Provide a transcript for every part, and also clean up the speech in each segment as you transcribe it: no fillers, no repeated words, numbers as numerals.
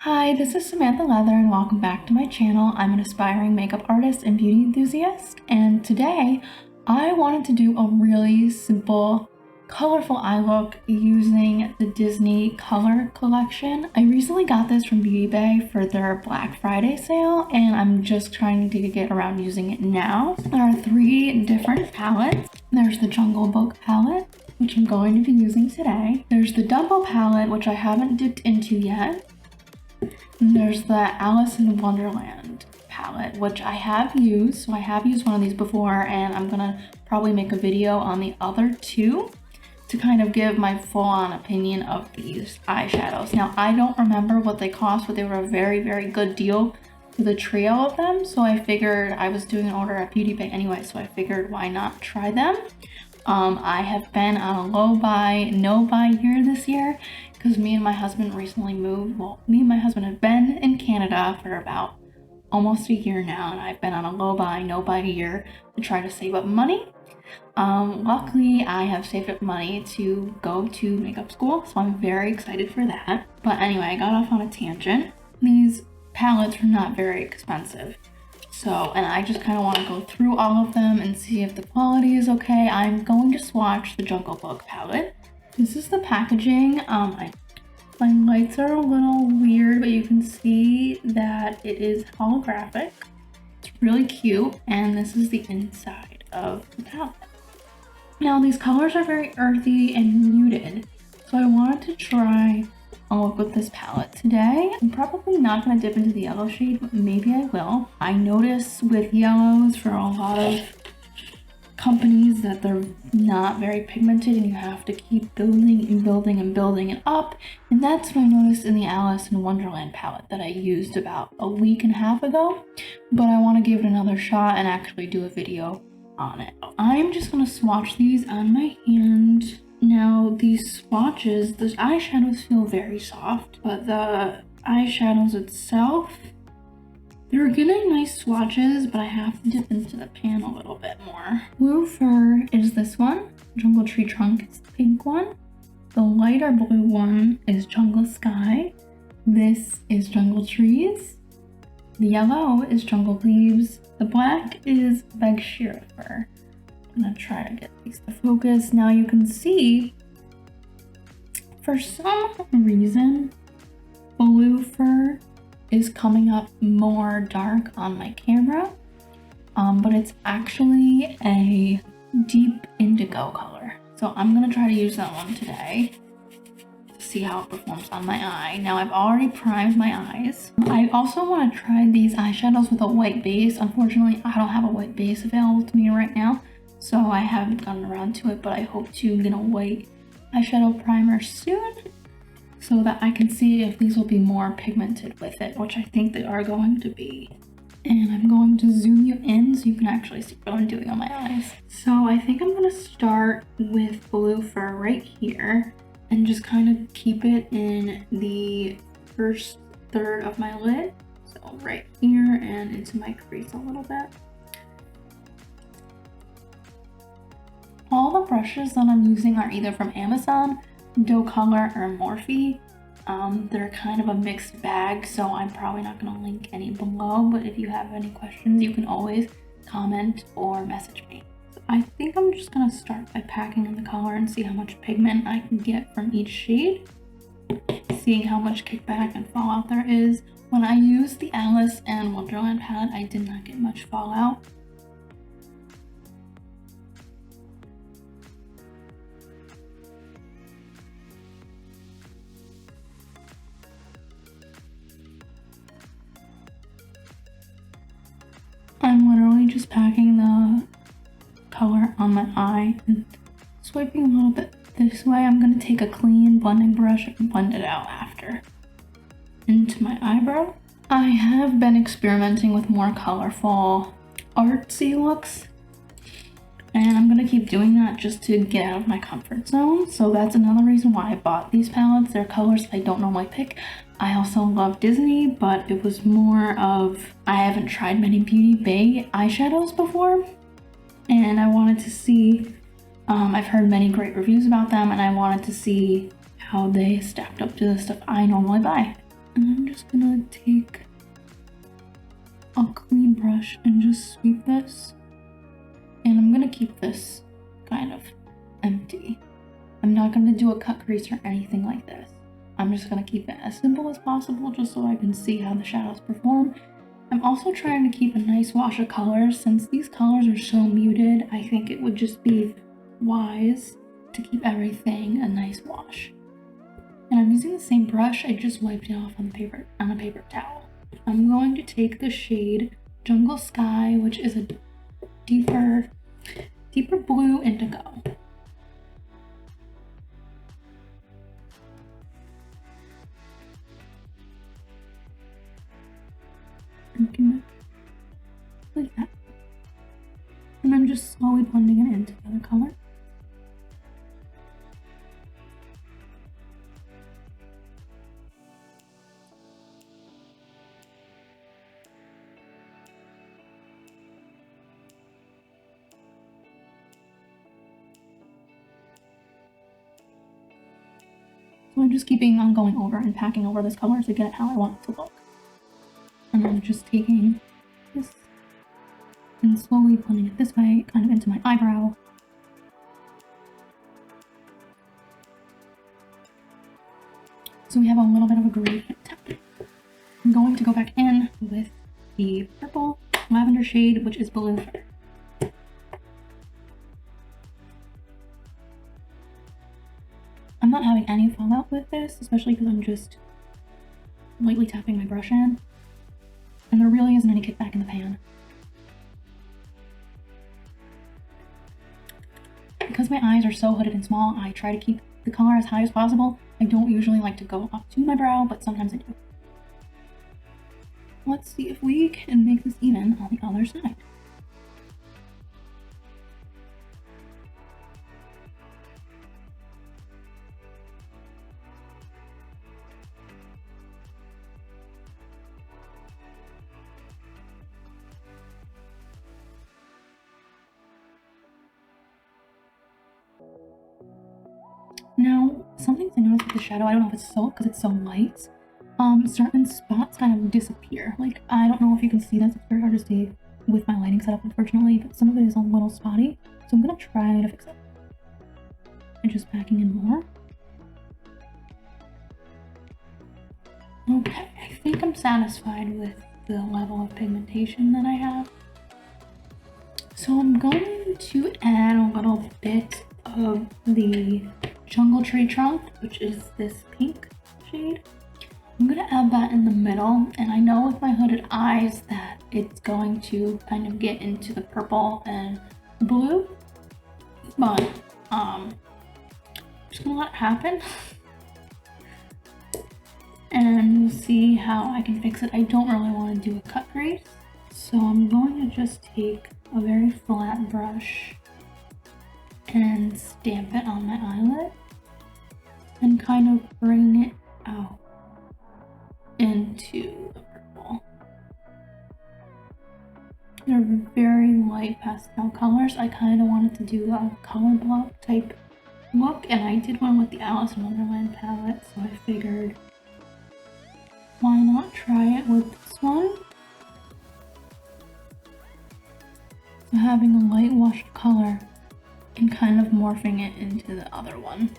Hi, this is Samantha Leather and welcome back to my channel. I'm an aspiring makeup artist and beauty enthusiast, and today I wanted to do a really simple, colorful eye look using the Disney Color Collection. I recently got this from Beauty Bay for their Black Friday sale, and I'm just trying to get around using it now. There are three different palettes. There's the Jungle Book palette, which I'm going to be using today. There's the Dumbo palette, which I haven't dipped into yet. And there's the Alice in Wonderland palette, which I have used. So I have used one of these before, and I'm gonna probably make a video on the other two to kind of give my full-on opinion of these eyeshadows. Now, I don't remember what they cost, but they were a very, very good deal for the trio of them. So I figured I was doing an order at Beauty Bay anyway, so I figured why not try them. I have been on a low buy, no buy year this year because me and my husband recently moved. Well, me and my husband have been in Canada for about almost a year now, and I've been on a low buy, no buy year to try to save up money. Luckily, I have saved up money to go to makeup school, so I'm very excited for that. But anyway, I got off on a tangent. These palettes are not very expensive. So, and I just kind of want to go through all of them and see if the quality is okay. I'm going to swatch the Jungle Book palette. This is the packaging. My lights are a little weird, but you can see that it is holographic. It's really cute, and this is the inside of the palette. Now, these colors are very earthy and muted, so I wanted to try a look with this palette today. I'm probably not going to dip into the yellow shade, but maybe I will. I notice with yellows for a lot of companies that they're not very pigmented and you have to keep building and building and building it up. And that's what I noticed in the Alice in Wonderland palette that I used about a week and a half ago. But I want to give it another shot and actually do a video on it. I'm just going to swatch these on my hand. Now, these swatches, the eyeshadows feel very soft, but the eyeshadows itself, they're getting nice swatches, but I have to dip into the pan a little bit more. Blue Fur is this one. Jungle Tree Trunk is the pink one. The lighter blue one is Jungle Sky. This is Jungle Trees. The yellow is Jungle Leaves. The black is Bagsheera Fur. I'm gonna try to get these to focus. Now you can see, for some reason, Blue Fur is coming up more dark on my camera, but it's actually a deep indigo color. So I'm gonna try to use that one today to see how it performs on my eye. Now, I've already primed my eyes. I also want to try these eyeshadows with a white base. Unfortunately, I don't have a white base available to me right now, so I haven't gotten around to it, but I hope to get a white eyeshadow primer soon so that I can see if these will be more pigmented with it, which I think they are going to be. And I'm going to zoom you in so you can actually see what I'm doing on my eyes. So I think I'm gonna start with Blue Fur right here and just kind of keep it in the first third of my lid. So right here and into my crease a little bit. All the brushes that I'm using are either from Amazon, Doe Color, or Morphe. They're kind of a mixed bag, so I'm probably not going to link any below, but if you have any questions, you can always comment or message me. So I think I'm just going to start by packing in the color and see how much pigment I can get from each shade, seeing how much kickback and fallout there is. When I used the Alice in Wonderland palette, I did not get much fallout. I'm literally just packing the color on my eye and swiping a little bit this way. I'm going to take a clean blending brush and blend it out after into my eyebrow. I have been experimenting with more colorful artsy looks, and I'm going to keep doing that just to get out of my comfort zone. So that's another reason why I bought these palettes. They're colors I don't normally pick. I also love Disney, but it was more of, I haven't tried many Beauty Bay eyeshadows before, and I wanted to see, I've heard many great reviews about them, and I wanted to see how they stacked up to the stuff I normally buy. And I'm just gonna take a clean brush and just sweep this. And I'm gonna keep this kind of empty. I'm not gonna do a cut crease or anything like this. I'm just gonna keep it as simple as possible just so I can see how the shadows perform. I'm also trying to keep a nice wash of colors. Since these colors are so muted, I think it would just be wise to keep everything a nice wash. And I'm using the same brush, I just wiped it off on a paper towel. I'm going to take the shade Jungle Sky, which is a deeper blue indigo. Like that. And I'm just slowly blending it into the other color. So I'm just keeping on going over and packing over this color to get it how I want it to look. And I'm just taking this and slowly blending it this way, kind of into my eyebrow. So we have a little bit of a gradient. I'm going to go back in with the purple lavender shade, which is Blue Fur. I'm not having any fallout with this, especially because I'm just lightly tapping my brush in. And there really isn't any kickback in the pan. Because my eyes are so hooded and small, I try to keep the color as high as possible. I don't usually like to go up to my brow, but sometimes I do. Let's see if we can make this even on the other side. Now, something to notice with the shadow, I don't know if it's because it's so light, certain spots kind of disappear. Like, I don't know if you can see this, it's very hard to see with my lighting setup, unfortunately, but some of it is a little spotty, so I'm gonna try to fix it. And just packing in more. Okay, I think I'm satisfied with the level of pigmentation that I have. So I'm going to add a little bit of the Jungle Tree Trunk, which is this pink shade. I'm gonna add that in the middle, and I know with my hooded eyes that it's going to kind of get into the purple and blue, but I'm just gonna let it happen. And we'll see how I can fix it. I don't really want to do a cut crease, so I'm going to just take a very flat brush and stamp it on my eyelid and kind of bring it out into the purple. They're very light pastel colors. I kind of wanted to do a color block type look, and I did one with the Alice in Wonderland palette, so I figured why not try it with this one? So having a light wash of color and kind of morphing it into the other one.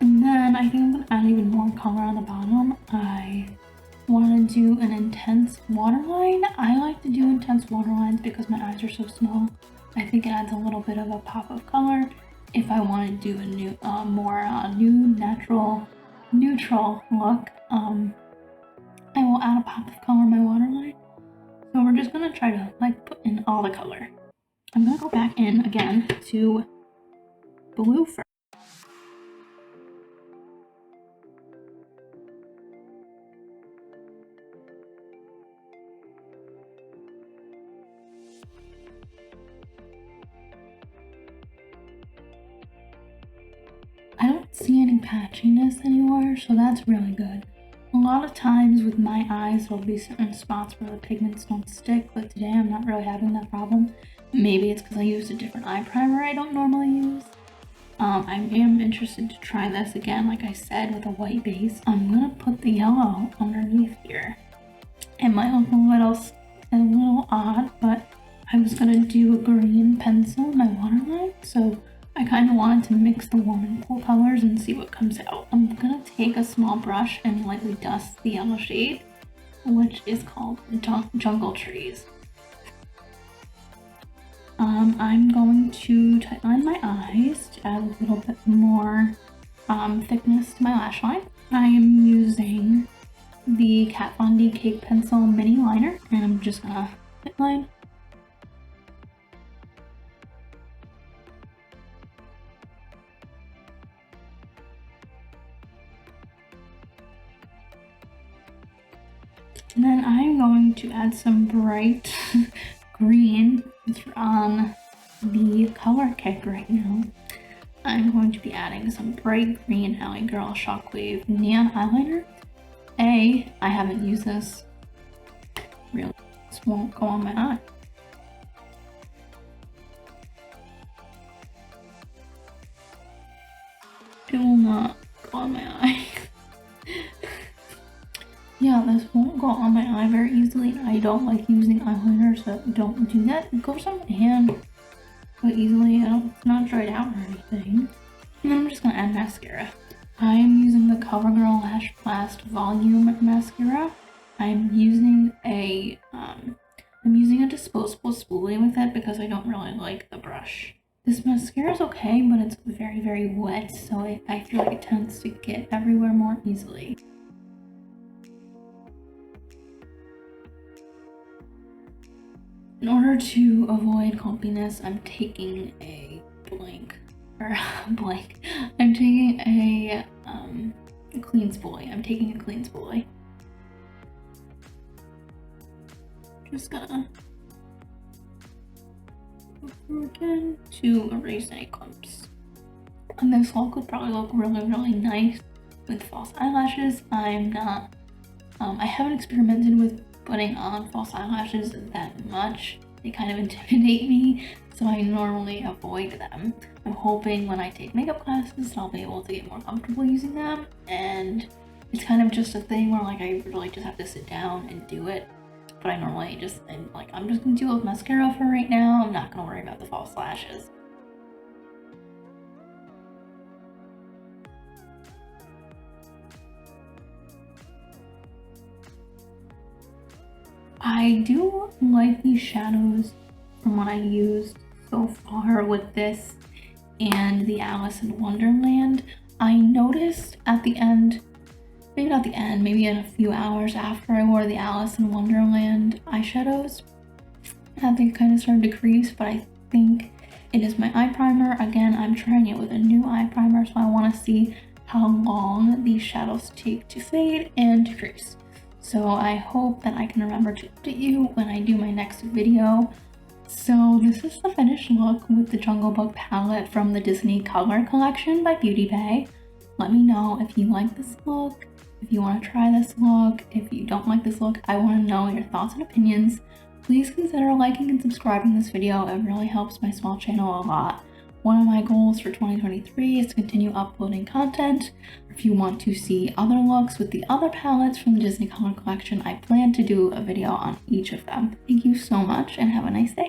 And then I think I'm gonna add even more color on the bottom. I want to do an intense waterline. I like to do intense waterlines because my eyes are so small. I think it adds a little bit of a pop of color. If I want to do a new, new natural neutral look, I will add a pop of color in my waterline. So we're just gonna try to like put in all the color. I'm gonna go back in again to Blue Fur. I don't see any patchiness anywhere, so that's really good. A lot of times with my eyes, there'll be certain spots where the pigments don't stick, but today I'm not really having that problem. Maybe it's because I used a different eye primer I don't normally use. I am interested to try this again, like I said, with a white base. I'm gonna put the yellow underneath here. It might look a little odd, but I was gonna do a green pencil in my waterline, so I kind of wanted to mix the warm and cool colors and see what comes out. I'm gonna take a small brush and lightly dust the yellow shade, which is called Jungle Trees. I'm going to tightline my eyes to add a little bit more thickness to my lash line. I am using the Kat Von D Cake Pencil Mini Liner, and I'm just gonna tightline. And then I'm going to add some bright green on the color kit right now. I'm going to be adding some bright green Alley Girl Shockwave Neon Eyeliner. I haven't used this. Really, this won't go on my eye. It will not go on my eye. Yeah, this won't go on my eye very easily. I don't like using eyeliner, so don't do that. It goes on my hand quite easily. It's not dried out or anything. And then I'm just gonna add mascara. I'm using the CoverGirl Lash Blast Volume Mascara. I'm using a disposable spoolie with it because I don't really like the brush. This mascara is okay, but it's very, very wet, so I feel like it tends to get everywhere more easily. In order to avoid clumpiness, I'm taking a I'm taking a clean spoolie. Just gonna go through again to erase any clumps. And this look would probably look really, really nice with false eyelashes. I haven't experimented with putting on false eyelashes that much. They kind of intimidate me, so I normally avoid them. I'm hoping when I take makeup classes I'll be able to get more comfortable using them, and it's kind of just a thing where like I really just have to sit down and do it. But I normally I'm just gonna deal with mascara for right now. I'm not gonna worry about the false lashes. I do like these shadows from what I used so far with this and the Alice in Wonderland. I noticed at the end, maybe not the end, maybe in a few hours after I wore the Alice in Wonderland eyeshadows, that they kind of started to crease, but I think it is my eye primer. Again, I'm trying it with a new eye primer, so I want to see how long these shadows take to fade and to crease. So I hope that I can remember to update you when I do my next video. So this is the finished look with the Jungle Book palette from the Disney Color Collection by Beauty Bay. Let me know if you like this look, if you want to try this look. If you don't like this look, I want to know your thoughts and opinions. Please consider liking and subscribing this video. It really helps my small channel a lot. One of my goals for 2023 is to continue uploading content. If you want to see other looks with the other palettes from the Disney Color Collection, I plan to do a video on each of them. Thank you so much and have a nice day.